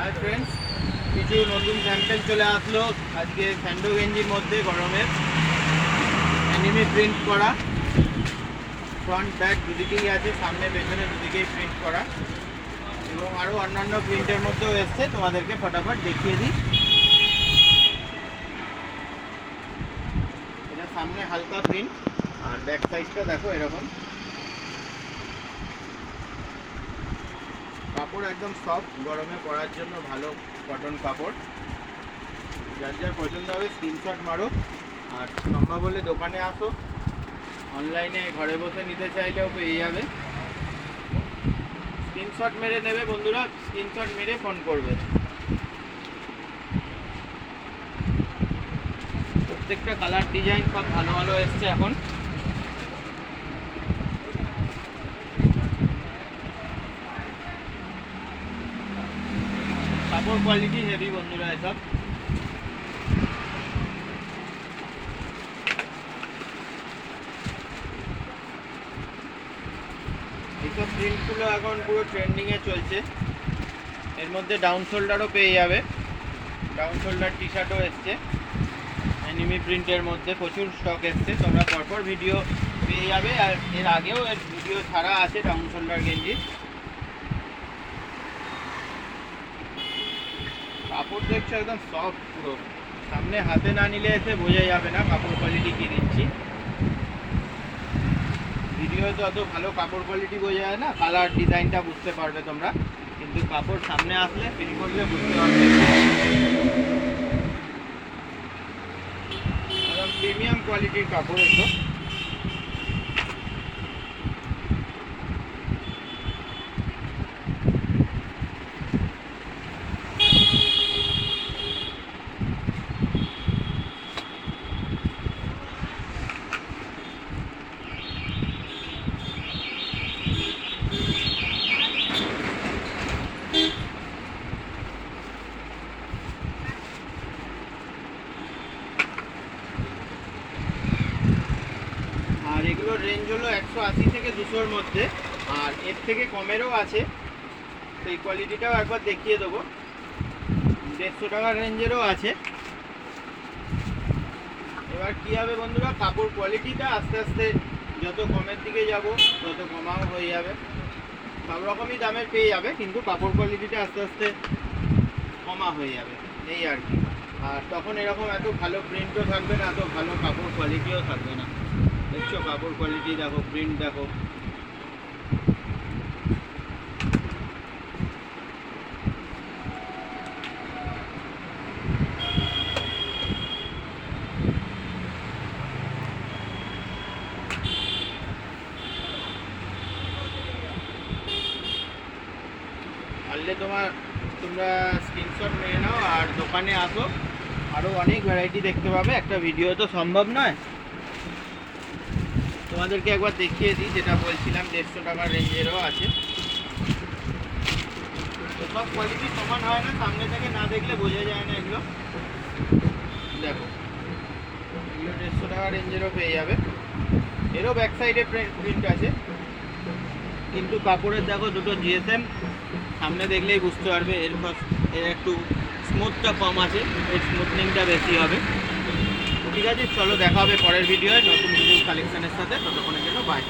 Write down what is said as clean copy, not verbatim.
Hi friends, কিছু নতুন sample চলে আসলো আজকে স্যান্ডো গেঞ্জির মধ্যে গরমের অ্যানিমে প্রিন্ট করা। ফ্রন্ট ব্যাক দুদিকেই আছে, সামনে পেছনে দুদিকেই প্রিন্ট করা এবং আরও অন্যান্য প্রিন্টের মধ্যেও এসছে। তোমাদেরকে ফটাফট দেখিয়ে দিই। এটা সামনে হালকা প্রিন্ট আর ব্যাক সাইডটা দেখো এরকম। কাপড় একদম সফট, গরমে পরার জন্য ভালো কটন কাপড়। যার যার পছন্দ হবে স্ক্রিনশট মারো, আর সম্ভব হলে দোকানে আসো। অনলাইনে ঘরে বসে নিতে চাইলেও পেয়ে যাবে। স্ক্রিনশট মেরে নেবে বন্ধুরা, স্ক্রিনশট মেরে ফোন করবে। প্রত্যেকটা কালার ডিজাইন সব ভালো ভালো এসছে এখন। কাপড় কোয়ালিটি হেভি বন্ধুরা এসব। এইসব প্রিন্টগুলো এখন পুরো ট্রেন্ডিংয়ে চলছে। এর মধ্যে ডাউন শোল্ডারও পেয়ে যাবে, ডাউন শোল্ডার টি শার্টও এসছে অ্যানিমি প্রিন্টের মধ্যে। প্রচুর স্টক এসছে, তোমরা পরপর ভিডিও পেয়ে যাবে। আর এর আগেও এর ভিডিও ছাড়া আছে ডাউন শোল্ডার গেঞ্জি। কাপড় দেখছো একদম সফট পুরো, সামনে হাতে না নিলে এসে বোঝা যাবে না কাপড় কোয়ালিটি কী দিচ্ছি। ভিডিও তো অত ভালো কাপড় কোয়ালিটি বোঝা যায় না, কালার ডিজাইনটা বুঝতে পারবে তোমরা, কিন্তু কাপড় সামনে আসলে ফিল করলে বুঝতে পারবে। একদম প্রিমিয়াম কোয়ালিটির কাপড় এগুলো। আর এগুলোর রেঞ্জ হলো 180 থেকে 200-র মধ্যে, আর এর থেকে কমেরও আছে। তো এই কোয়ালিটিটাও একবার দেখিয়ে দেবো। 150 টাকার রেঞ্জেরও আছে। এবার কী হবে বন্ধুরা, কাপড় কোয়ালিটিটা আস্তে আস্তে যত কমের দিকে যাব তত কমাও হয়ে যাবে। সব রকমই দামের পেয়ে যাবে, কিন্তু কাপড় কোয়ালিটিটা আস্তে আস্তে কমা হয়ে যাবে, এই আর কি। আর তখন এরকম এত ভালো প্রিন্টও থাকবে না, এত ভালো কাপড় কোয়ালিটিও থাকবে না। দেখছো কাপড় কোয়ালিটি দেখো, প্রিন্ট দেখো। পারলে তোমরা স্ক্রিনশট নিয়ে নাও আর দোকানে আসো, আরও অনেক ভ্যারাইটি দেখতে পাবে। একটা ভিডিও তো সম্ভব নয়। তোমাদেরকে একবার দেখিয়ে দিই, যেটা বলছিলাম 150 টাকার রেঞ্জেরও আছে। তো সব কোয়ালিটি সমান হয় না, সামনে থেকে না দেখলে বোঝা যায় না এগুলো। দেখো এগুলো 150 টাকার রেঞ্জেরও পেয়ে যাবে। এরও ব্যাক সাইডে প্রিন্ট আছে, কিন্তু কাপড়ের দেখো দুটো জিএসএম, সামনে দেখলেই বুঝতে পারবে। এর একটু স্মুথটা কম আছে, এর স্মুথনিংটা বেশি হবে। ঠিক আছে, চলো দেখা হবে পরের ভিডিওয় নতুন কিছু কালেকশানের সাথে। ততক্ষণের জন্য বাই।